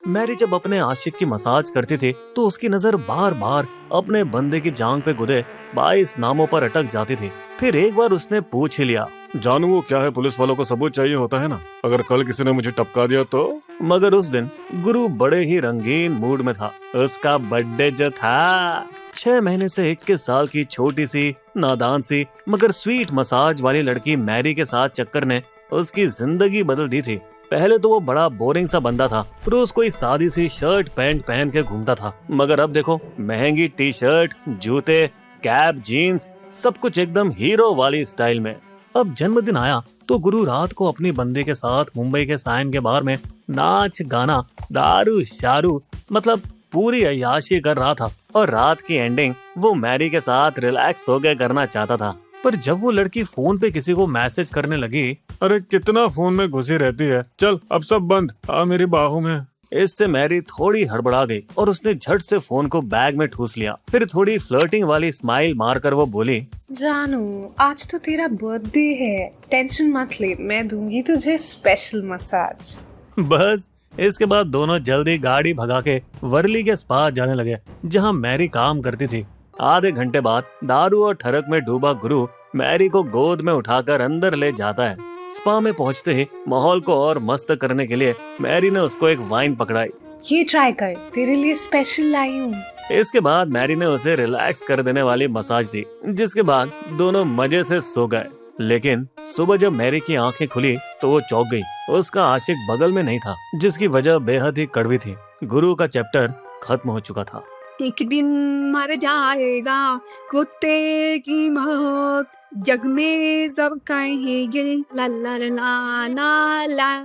Mary जब अपने आशिक की मसाज करती थी तो उसकी नजर बार बार अपने बंदे की जांघ पे गुदे 22 नामों पर अटक जाती थी। फिर एक बार उसने पूछ ही लिया, जानू वो क्या है, पुलिस वालों को सबूत चाहिए होता है ना, अगर कल किसी ने मुझे टपका दिया तो। मगर उस दिन गुरु बड़े ही रंगीन मूड में था। उसका बर्थडे जो था, 6 महीने से 21 साल की छोटी सी नादान सी मगर स्वीट मसाज वाली लड़की मैरी के साथ चक्कर ने उसकी जिंदगी बदल दी थी। पहले तो वो बड़ा बोरिंग सा बंदा था, रोज कोई सादी सी शर्ट पैंट पहन के घूमता था। मगर अब देखो, महंगी टी शर्ट, जूते, कैप, जीन्स, सब कुछ एकदम हीरो वाली स्टाइल में। अब जन्मदिन आया तो गुरु रात को अपनी बंदी के साथ मुंबई के सायन के बार में नाच गाना दारू शारू मतलब पूरी अय्याशी कर रहा था। और रात की एंडिंग वो मैरी के साथ रिलैक्स हो के करना चाहता था। पर जब वो लड़की फोन पे किसी को मैसेज करने लगी, अरे कितना फोन में घुसी रहती है, चल अब सब बंद, आ मेरी बाहों में। इससे मैरी थोड़ी हड़बड़ा गई और उसने झट से फोन को बैग में ठूस लिया। फिर थोड़ी फ्लर्टिंग वाली स्माइल मारकर वो बोली, जानू आज तो तेरा बर्थडे है, टेंशन मत ले, मैं दूंगी तुझे स्पेशल मसाज। बस इसके बाद दोनों जल्दी गाड़ी भगा के वर्ली के स्पा जाने लगे जहां मैरी काम करती थी। आधे घंटे बाद दारू और ठरक में डूबा गुरु मैरी को गोद में उठाकर अंदर ले जाता है। स्पा में पहुंचते ही माहौल को और मस्त करने के लिए मैरी ने उसको एक वाइन पकड़ाई। ये ट्राई कर, तेरे लिए स्पेशल लाई हूँ। इसके बाद मैरी ने उसे रिलैक्स कर देने वाली मसाज दी, जिसके बाद दोनों मजे से सो गए। लेकिन सुबह जब मैरी की आंखें खुली तो वो चौंक गई। उसका आशिक बगल में नहीं था, जिसकी वजह बेहद ही कड़वी थी। गुरु का चैप्टर खत्म हो चुका था। एक दिन मर जाएगा कुत्ते की मौत, जग में सब कहेंगे ला ला ला ला ला।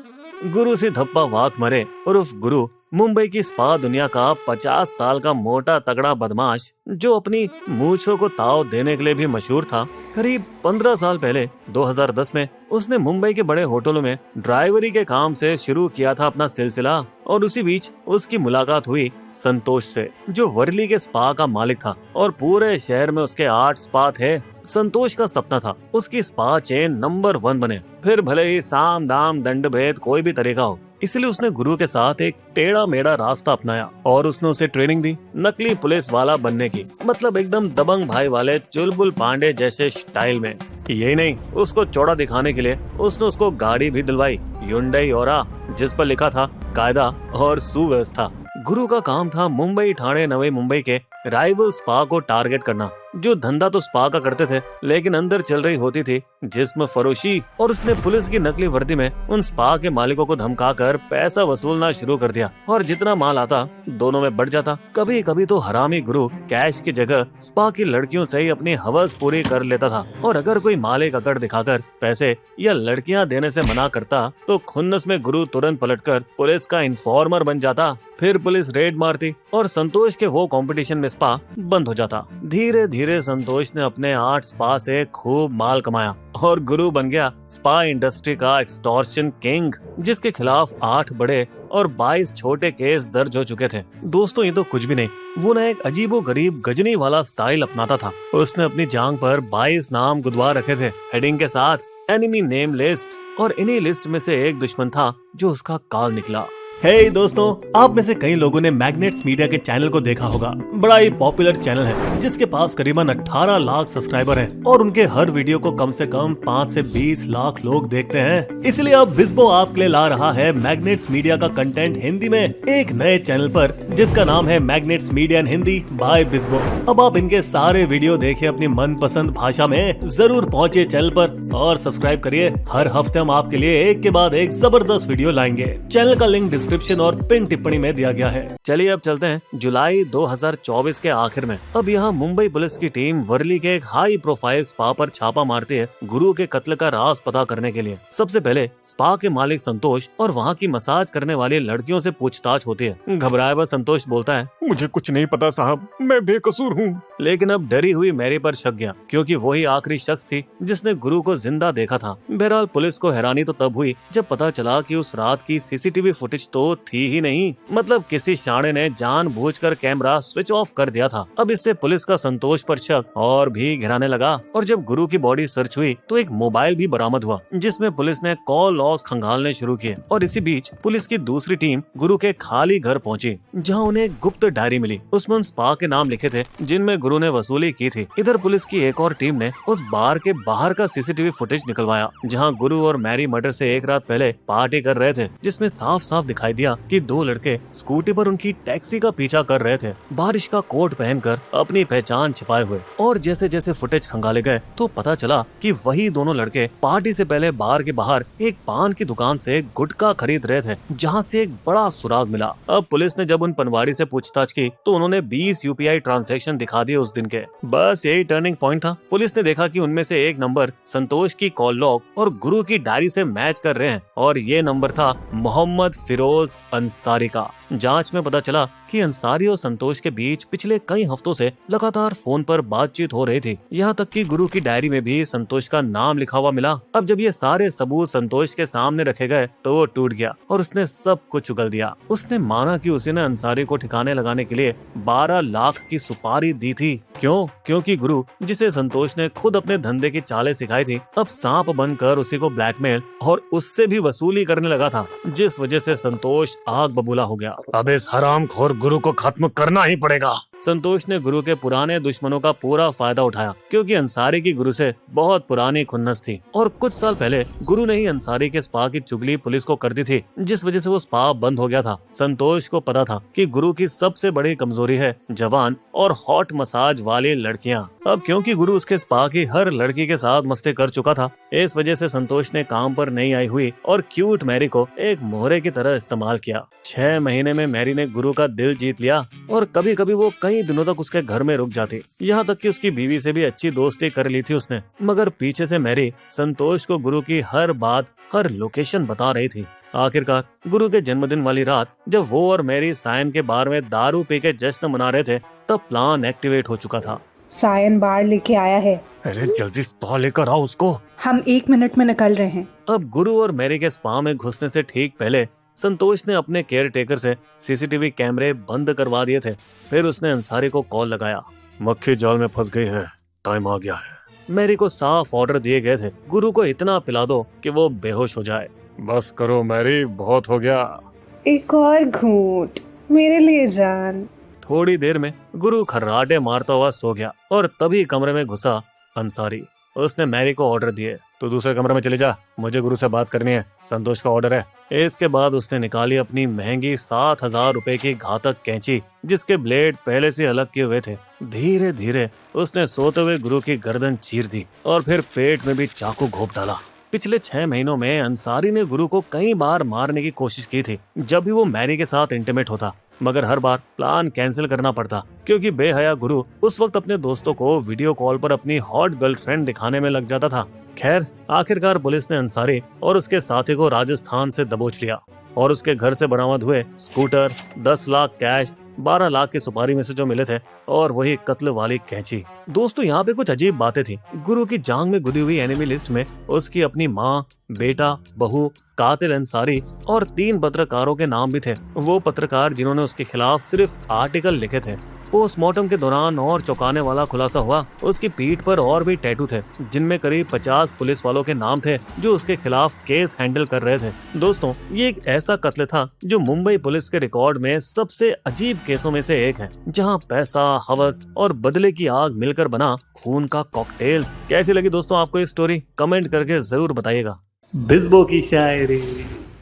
गुरु से धप्पा वाक मरे और उस गुरु मुंबई की स्पा दुनिया का 50 साल का मोटा तगड़ा बदमाश जो अपनी मूंछों को ताव देने के लिए भी मशहूर था। करीब 15 साल पहले 2010 में उसने मुंबई के बड़े होटलों में ड्राइवरी के काम से शुरू किया था अपना सिलसिला। और उसी बीच उसकी मुलाकात हुई संतोष से, जो वर्ली के स्पा का मालिक था और पूरे शहर में उसके 8 स्पा थे। संतोष का सपना था उसकी स्पा चेन नंबर 1 बने, फिर भले ही साम दाम दंड भेद कोई भी तरीका हो। इसलिए उसने गुरु के साथ एक टेढ़ा मेढ़ा रास्ता अपनाया और उसने उसे ट्रेनिंग दी नकली पुलिस वाला बनने की, मतलब एकदम दबंग भाई वाले चुलबुल पांडे जैसे स्टाइल में। यही नहीं, उसको चौड़ा दिखाने के लिए उसने उसको गाड़ी भी दिलवाई, Hyundai Aura, जिस पर लिखा था कायदा और सुव्यवस्था। गुरु का काम था मुंबई ठाणे नवी मुंबई के राइवल स्पा को टारगेट करना, जो धंधा तो स्पा का करते थे लेकिन अंदर चल रही होती थी जिस्म फरोशी। और उसने पुलिस की नकली वर्दी में उन स्पा के मालिकों को धमकाकर पैसा वसूलना शुरू कर दिया और जितना माल आता दोनों में बढ़ जाता। कभी कभी तो हरामी गुरु कैश की जगह स्पा की लड़कियों से ही अपनी हवस पूरी कर लेता था। और अगर कोई मालिक अकड़ दिखाकर पैसे या लड़कियां देने से मना करता तो खुन्नस में गुरु तुरंत पलटकर पुलिस का इन्फॉर्मर बन जाता। फिर पुलिस रेड मारती और संतोष के वो कंपटीशन में स्पा बंद हो जाता। धीरे धीरे संतोष ने अपने 8 स्पा से खूब माल कमाया और गुरु बन गया स्पा इंडस्ट्री का एक्सटॉर्शन किंग, जिसके खिलाफ 8 बड़े और 22 छोटे केस दर्ज हो चुके थे। दोस्तों ये तो कुछ भी नहीं, वो न एक अजीबो गरीब गजनी वाला स्टाइल अपनाता था। उसने अपनी जांग पर 22 नाम गुदवा रखे थे हेडिंग के साथ एनिमी नेम लिस्ट, और इन्हीं लिस्ट में से एक दुश्मन था जो उसका काल निकला। हे दोस्तों, आप में से कई लोगों ने मैग्नेट्स मीडिया के चैनल को देखा होगा। बड़ा ही पॉपुलर चैनल है जिसके पास करीबन 18 लाख सब्सक्राइबर हैं और उनके हर वीडियो को कम से कम 5 से 20 लाख लोग देखते हैं। इसलिए अब बिस्बो आपके लिए ला रहा है मैग्नेट्स मीडिया का कंटेंट हिंदी में एक नए चैनल पर, जिसका नाम है मैग्नेट्स मीडिया इन हिंदी बाय बिस्बो। अब आप इनके सारे वीडियो देखिए अपनी मनपसंद भाषा में। जरूर पहुँचिए चैनल पर और सब्सक्राइब करिए। हर हफ्ते हम आपके लिए एक के बाद एक जबरदस्त वीडियो लाएंगे। चैनल का लिंक डिस्क्रिप्शन और पिन टिप्पणी में दिया गया है। चलिए अब चलते हैं जुलाई 2024 के आखिर में। अब यहाँ मुंबई पुलिस की टीम वर्ली के एक हाई प्रोफाइल स्पा पर छापा मारती है गुरु के कत्ल का राज पता करने के लिए। सबसे पहले स्पा के मालिक संतोष और वहाँ की मसाज करने वाली लड़कियों से पूछताछ होती है। घबराए हुआ संतोष बोलता है, मुझे कुछ नहीं पता साहब, मैं बेकसूर हूँ। लेकिन अब डरी हुई मैरी पर शक गया, क्योंकि वही आखिरी शख्स थी जिसने गुरु को जिंदा देखा था। बहरहाल पुलिस को हैरानी तो तब हुई जब पता चला कि उस रात की सीसीटीवी फुटेज तो थी ही नहीं। मतलब किसी शाणे ने जानबूझकर कैमरा स्विच ऑफ कर दिया था। अब इससे पुलिस का संतोष पर शक और भी गिराने लगा, और जब गुरु की बॉडी सर्च हुई तो एक मोबाइल भी बरामद हुआ, जिसमें पुलिस ने कॉल लॉग्स खंगालने शुरू किए। और इसी बीच पुलिस की दूसरी टीम गुरु के खाली घर पहुंची, जहां उन्हें एक गुप्त डायरी मिली। उसमें उन स्पा के नाम लिखे थे जिनमें गुरु ने वसूली की थी। इधर पुलिस की एक और टीम ने उस बार के बाहर का सीसीटीवी फुटेज निकलवाया, जहां गुरु और मैरी मर्डर से एक रात पहले पार्टी कर रहे थे, जिसमें साफ साफ दिखाई दिया कि दो लड़के स्कूटी पर उनकी टैक्सी का पीछा कर रहे थे, बारिश का कोट पहनकर अपनी पहचान छिपाए हुए। और जैसे जैसे फुटेज खंगाले गए तो पता चला कि वही दोनों लड़के पार्टी से पहले बार के बाहर एक पान की दुकान से गुटखा खरीद रहे थे, जहां से एक बड़ा सुराग मिला। अब पुलिस ने जब उन पनवाड़ी से पूछताछ की तो उन्होंने 20 यूपीआई ट्रांजैक्शन दिखा दिए उस दिन के। बस यही टर्निंग पॉइंट था। पुलिस ने देखा कि उनमें से एक नंबर संतोष की कॉल लॉग और गुरु की डायरी से मैच कर रहे हैं, और ये नंबर था मोहम्मद फिरोज अंसारी का। जांच में पता चला कि अंसारी और संतोष के बीच पिछले कई हफ्तों से लगातार फोन पर बातचीत हो रही थी। यहाँ तक कि गुरु की डायरी में भी संतोष का नाम लिखा हुआ मिला। अब जब ये सारे सबूत संतोष के सामने रखे गए तो वो टूट गया और उसने सब कुछ उगल दिया। उसने माना कि उसी ने अंसारी को ठिकाने लगाने के लिए 12 लाख की सुपारी दी थी। क्यों? क्योंकि गुरु, जिसे संतोष ने खुद अपने धंधे की चालें सिखाई थी, अब सांप बनकर उसी को ब्लैकमेल और उससे भी वसूली करने लगा था, जिस वजह से संतोष आग बबूला हो गया। अब इस हरामखोर गुरु को खत्म करना ही पड़ेगा। संतोष ने गुरु के पुराने दुश्मनों का पूरा फायदा उठाया, क्योंकि अंसारी की गुरु से बहुत पुरानी खुन्नस थी, और कुछ साल पहले गुरु ने ही अंसारी के स्पा की चुगली पुलिस को कर दी थी, जिस वजह से वो स्पा बंद हो गया था। संतोष को पता था कि गुरु की सबसे बड़ी कमजोरी है जवान और हॉट मसाज वाली लड़कियां। अब क्योंकि गुरु उसके स्पा की हर लड़की के साथ मस्ती कर चुका था, इस वजह से संतोष ने काम पर नहीं आई हुई और क्यूट मैरी को एक मोहरे की तरह इस्तेमाल किया। 6 महीने में मैरी ने गुरु का दिल जीत लिया, और कभी कभी वो कई दिनों तक उसके घर में रुक जाती। यहाँ तक कि उसकी बीवी से भी अच्छी दोस्ती कर ली थी उसने। मगर पीछे से मैरी संतोष को गुरु की हर बात, हर लोकेशन बता रही थी। आखिरकार गुरु के जन्मदिन वाली रात जब वो और मैरी सायन के बार में दारू पी के जश्न मना रहे थे, तब प्लान एक्टिवेट हो चुका था। सायन बार लेके आया है। अरे जल्दी स्पा लेकर आओ उसको। हम 1 मिनट में निकल रहे हैं। अब गुरु और मैरी के स्पा में घुसने से ठीक पहले संतोष ने अपने केयर टेकर से सीसीटीवी कैमरे बंद करवा दिए थे। फिर उसने अंसारी को कॉल लगाया। मक्खी जाल में फंस गई है, टाइम आ गया है। मैरी को साफ ऑर्डर दिए गए थे, गुरु को इतना पिला दो कि वो बेहोश हो जाए। बस करो मैरी, बहुत हो गया। एक और घूंट मेरे लिए जान। थोड़ी देर में गुरु खर्राटे मारता हुआ सो गया, और तभी कमरे में घुसा अंसारी। उसने मैरी को ऑर्डर दिए, तो दूसरे कमरे में चले जा, मुझे गुरु से बात करनी है, संतोष का ऑर्डर है। इसके बाद उसने निकाली अपनी महंगी 7,000 रुपए की घातक कैंची, जिसके ब्लेड पहले से अलग किए हुए थे। धीरे धीरे उसने सोते हुए गुरु की गर्दन चीर दी और फिर पेट में भी चाकू घोंप डाला। पिछले 6 महीनों में अंसारी ने गुरु को कई बार मारने की कोशिश की थी, जब भी वो मैरी के साथ इंटीमेट होता, मगर हर बार प्लान कैंसिल करना पड़ता, क्योंकि बेहया गुरु उस वक्त अपने दोस्तों को वीडियो कॉल पर अपनी हॉट गर्लफ्रेंड दिखाने में लग जाता था। खैर, आखिरकार पुलिस ने अंसारी और उसके साथी को राजस्थान से दबोच लिया, और उसके घर से बरामद हुए स्कूटर, 10 लाख कैश, 12 लाख की सुपारी में से जो मिले थे, और वही कत्ल वाली कैंची। दोस्तों, यहाँ पे कुछ अजीब बातें थी। गुरु की जांग में गुदी हुई एनिमी लिस्ट में उसकी अपनी माँ, बेटा, बहू, कातिल अंसारी और 3 पत्रकारों के नाम भी थे। वो पत्रकार जिन्होंने उसके खिलाफ सिर्फ आर्टिकल लिखे थे। पोस्टमार्टम के दौरान और चौंकाने वाला खुलासा हुआ, उसकी पीठ पर और भी टैटू थे, जिनमें करीब 50 पुलिस वालों के नाम थे जो उसके खिलाफ केस हैंडल कर रहे थे। दोस्तों, ये एक ऐसा कत्ल था जो मुंबई पुलिस के रिकॉर्ड में सबसे अजीब केसों में से एक है, जहां पैसा, हवस और बदले की आग मिलकर बना खून का कॉकटेल। कैसी लगी दोस्तों आपको ये स्टोरी? कमेंट करके जरूर बताइएगा। बिस्बो की शायरी।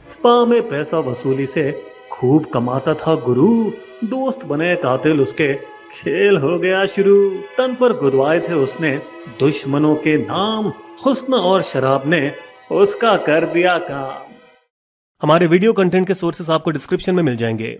स्पा में पैसा वसूली से खूब कमाता था गुरु, दोस्त बने कातिल उसके, खेल हो गया शुरू। तन पर गुदवाए थे उसने दुश्मनों के नाम, हुस्न और शराब ने उसका कर दिया काम। हमारे वीडियो कंटेंट के सोर्सेस आपको डिस्क्रिप्शन में मिल जाएंगे।